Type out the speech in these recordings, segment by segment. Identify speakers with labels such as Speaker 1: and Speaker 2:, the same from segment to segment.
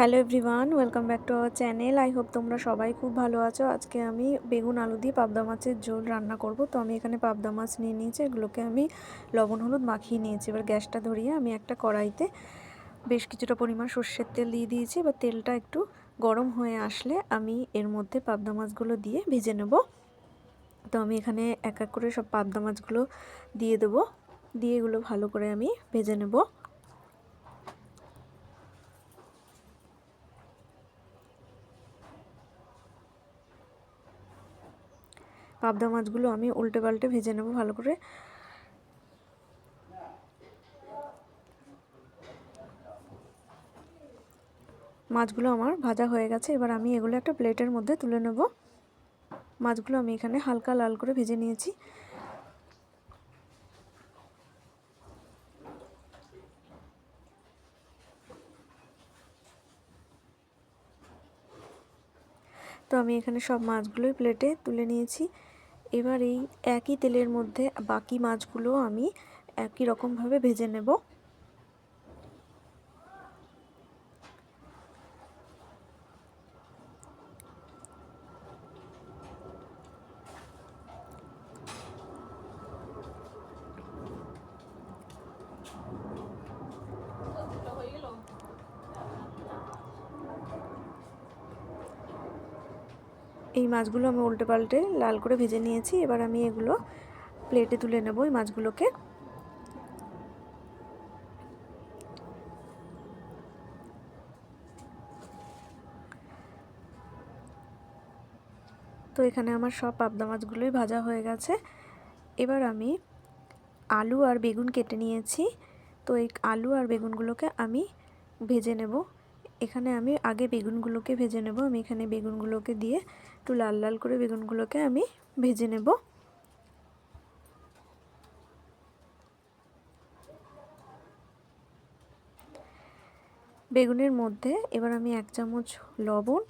Speaker 1: Hello everyone, welcome back to our channel. I hope তোমরা সবাই খুব ভালো আছো। আজকে আমি বেগুন আলু দিয়ে পাবদা মাছের ঝোল রান্না করব। তো আমি এখানে পাবদা মাছ নিয়ে নিয়েছি, এগুলোকে আমি লবণ হলুদ মাখিয়ে নিয়েছি। এবার গ্যাসটা ধরিয়ে আমি একটা কড়াইতে বেশ কিছুটা পরিমাণ সর্ষের তেল দিয়ে দিয়েছি। এবার তেলটা একটু গরম হয়ে আসলে আমি এর মধ্যে পাবদা মাছগুলো দিয়ে ভেজে নেব। তো আমি এখানে এক এক করে সব পাবদা মাছগুলো দিয়ে দেবো, দিয়ে এগুলো ভালো করে আমি ভেজে নেব। পাবদা মাছগুলো আমি উল্টে পাল্টে ভেজে নেব ভালো করে। মাছগুলো আমার ভাজা হয়ে গেছে, এবার আমি এগুলো একটা প্লেটের মধ্যে তুলে নেব। মাছগুলো আমি এখানে হালকা লাল করে ভেজে নিয়েছি। তো আমি এখানে সব মাছগুলোই প্লেটে তুলে নিয়েছি। এবার এই একই তেলের মধ্যে বাকি মাছগুলো আমি একই রকমভাবে ভেজে নেব। এই মাছগুলো আমি উল্টে পাল্টে লাল করে ভেজে নিয়েছি। এবার আমি এগুলো প্লেটে তুলে নেব এই মাছগুলোকে। তো এখানে আমার সব পাবদা মাছগুলোই ভাজা হয়ে গেছে। এবার আমি আলু আর বেগুন কেটে নিয়েছি। তো এই আলু আর বেগুনগুলোকে আমি ভেজে নেব। এখানে আমি আগে বেগুনগুলোকে ভেজে নেব। আমি এখানে বেগুনগুলোকে দিয়ে একটু লাল লাল করে বেগুনগুলোকে আমি ভেজে নেব। বেগুনের মধ্যে এবার আমি 1 চামচ লবণ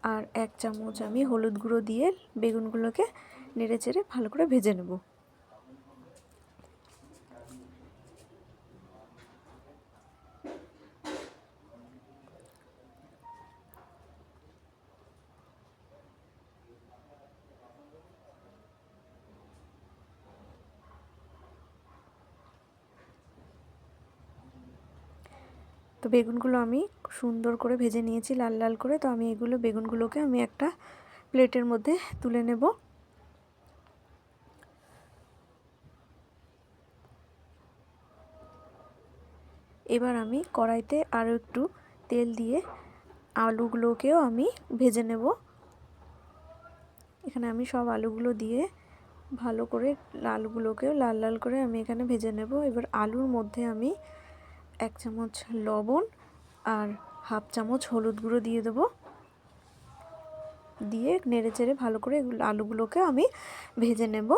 Speaker 1: আর 1 চামচ আমি হলুদ গুঁড়ো দিয়ে বেগুনগুলোকে নেড়ে চেড়ে ভালো করে ভেজে নেব। তো বেগুনগুলো আমি সুন্দর করে ভেজে নিয়েছি লাল লাল করে। তো আমি এগুলো বেগুনগুলোকে আমি একটা প্লেটের মধ্যে তুলে নেব। এবার আমি কড়াইতে আরও একটু তেল দিয়ে আলুগুলোকেও আমি ভেজে নেব। এখানে আমি সব আলুগুলো দিয়ে ভালো করে আলুগুলোকেও লাল লাল করে আমি এখানে ভেজে নেব। এবার আলুর মধ্যে আমি 1 চামচ লবণ আর হাফ চামচ হলুদ গুঁড়ো দিয়ে দেবো। দিয়ে নেড়ে চেড়ে ভালো করে আলুগুলোকে আমি ভেজে নেব।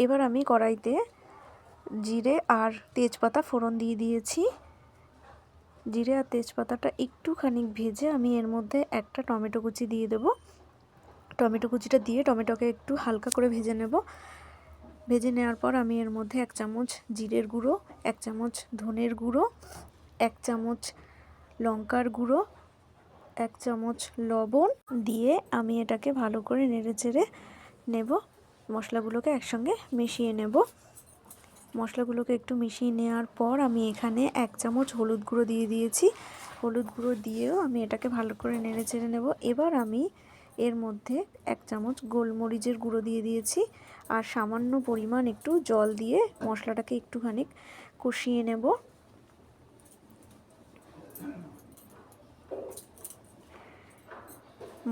Speaker 1: এবার আমি কড়াইতে জিরে আর তেজপাতা ফোড়ন দিয়ে দিয়েছি। জিরে আর তেজপাতাটা একটুখানি ভেজে আমি এর মধ্যে একটা টমেটো কুচি দিয়ে দেবো। টমেটো কুচিটা দিয়ে টমেটোকে একটু হালকা করে ভেজে নেব। ভেজে নেওয়ার পর আমি এর মধ্যে 1 চামচ জিরের গুঁড়ো, 1 চামচ ধনের গুঁড়ো, 1 চামচ লঙ্কার গুঁড়ো, 1 চামচ লবণ দিয়ে আমি এটাকে ভালো করে নেড়ে চেড়ে নেব। মশলাগুলোকে একসঙ্গে মিশিয়ে নেব। মশলাগুলোকে একটু মিশিয়ে নেওয়ার পর আমি এখানে 1 চামচ হলুদ গুঁড়ো দিয়ে দিয়েছি। হলুদ গুঁড়ো দিয়েও আমি এটাকে ভালো করে নেড়ে চেড়ে নেব। এবার আমি এর মধ্যে 1 চামচ গোলমরিচের গুঁড়ো দিয়ে দিয়েছি আর সামান্য পরিমাণ একটু জল দিয়ে মশলাটাকে একটুখানি কষিয়ে নেব।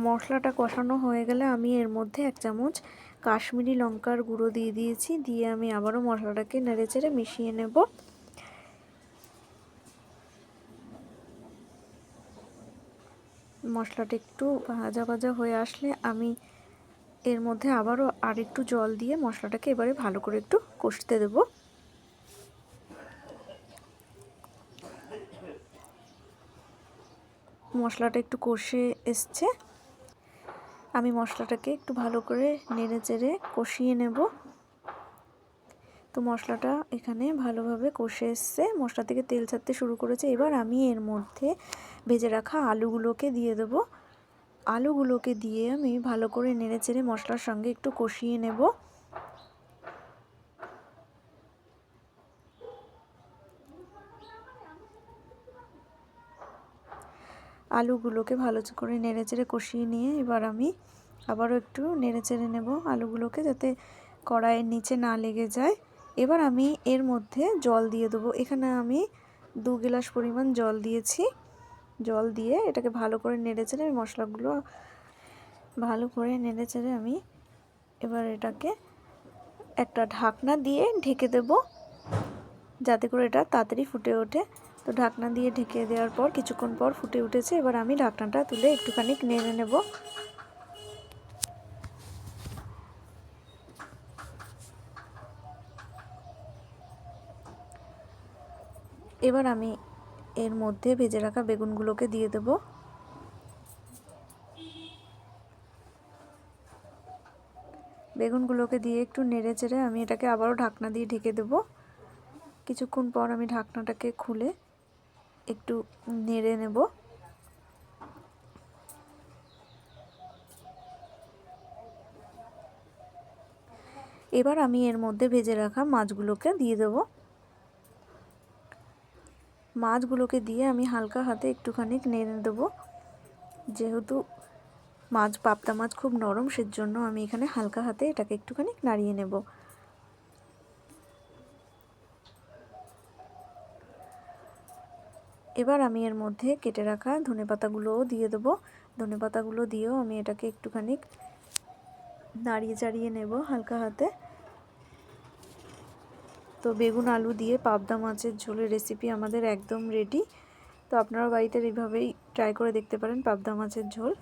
Speaker 1: মশলাটা কষানো হয়ে গেলে আমি এর মধ্যে 1 চামচ কাশ্মীরি লঙ্কার গুঁড়ো দিয়ে দিয়েছি। দিয়ে আমি আবারও মশলাটাকে নেড়েচেড়ে মিশিয়ে নেব। মশলাটা একটু ভাজা ভাজা হয়ে আসলে আমি এর মধ্যে আবারও আরেকটু জল দিয়ে মশলাটাকে এবারে ভালো করে একটু কষতে দেব। মশলাটা একটু কষে এসছে। আমি মশলাটাকে একটু ভালো করে নেড়ে চেড়ে কষিয়ে নেব। তো মশলাটা এখানে ভালোভাবে কষে এসছে, মশলা থেকে তেল ছাড়তে শুরু করেছে। এবার আমি এর মধ্যে ভেজে রাখা আলুগুলোকে দিয়ে দেব। আলুগুলোকে দিয়ে আমি ভালো করে নেড়ে চেড়ে মশলার সঙ্গে একটু কষিয়ে নেব। আলুগুলোকে ভালো করে নেড়ে চেড়ে কষিয়ে নিয়ে এবার আমি আবারও একটু নেড়ে চেড়ে নেব আলুগুলোকে, যাতে কড়াইয়ের নিচে না লেগে যায়। এবার আমি এর মধ্যে জল দিয়ে দেবো। এখানে আমি 2 গ্লাস পরিমাণ জল দিয়েছি। জল দিয়ে এটাকে ভালো করে নেড়ে চেড়ে মশলাগুলো ভালো করে নেড়ে চেড়ে আমি এবার এটাকে একটা ঢাকনা দিয়ে ঢেকে দেব, যাতে করে এটা তাড়াতাড়ি ফুটে ওঠে। তো ঢাকনা দিয়ে ঢেকে দেওয়ার পর কিছুক্ষণ পর ফুটে উঠেছে। এবার আমি ঢাকনাটা তুলে একটুখানি নেড়ে নেব। এবার আমি এর মধ্যে ভেজে রাখা বেগুনগুলোকে দিয়ে দেব। বেগুনগুলোকে দিয়ে একটু নেড়ে চেড়ে আমি এটাকে আবারও ঢাকনা দিয়ে ঢেকে দেব। কিছুক্ষণ পর আমি ঢাকনাটাকে খুলে একটু নেড়ে নেব। এবার আমি এর মধ্যে ভেজে রাখা মাছগুলোকে দিয়ে দেব। মাছগুলোকে দিয়ে আমি হালকা হাতে একটুখানি নেড়ে দেব। যেহেতু পাবদা মাছ খুব নরম, সেজন্য আমি এখানে হালকা হাতে এটাকে একটুখানি নাড়িয়ে নেব। এবার আমি এর মধ্যে কেটে রাখা ধনেপাতাগুলোও দিয়ে দেবো। ধনেপাতাগুলো দিয়েও আমি এটাকে একটুখানি নাড়িয়ে চাড়িয়ে নেব হালকা হাতে। তো বেগুন আলু দিয়ে পাবদা মাছের ঝোলের রেসিপি আমাদের একদম রেডি। তো আপনারা বাড়িতে এইভাবেই ট্রাই করে দেখতে পারেন পাবদা মাছের ঝোল।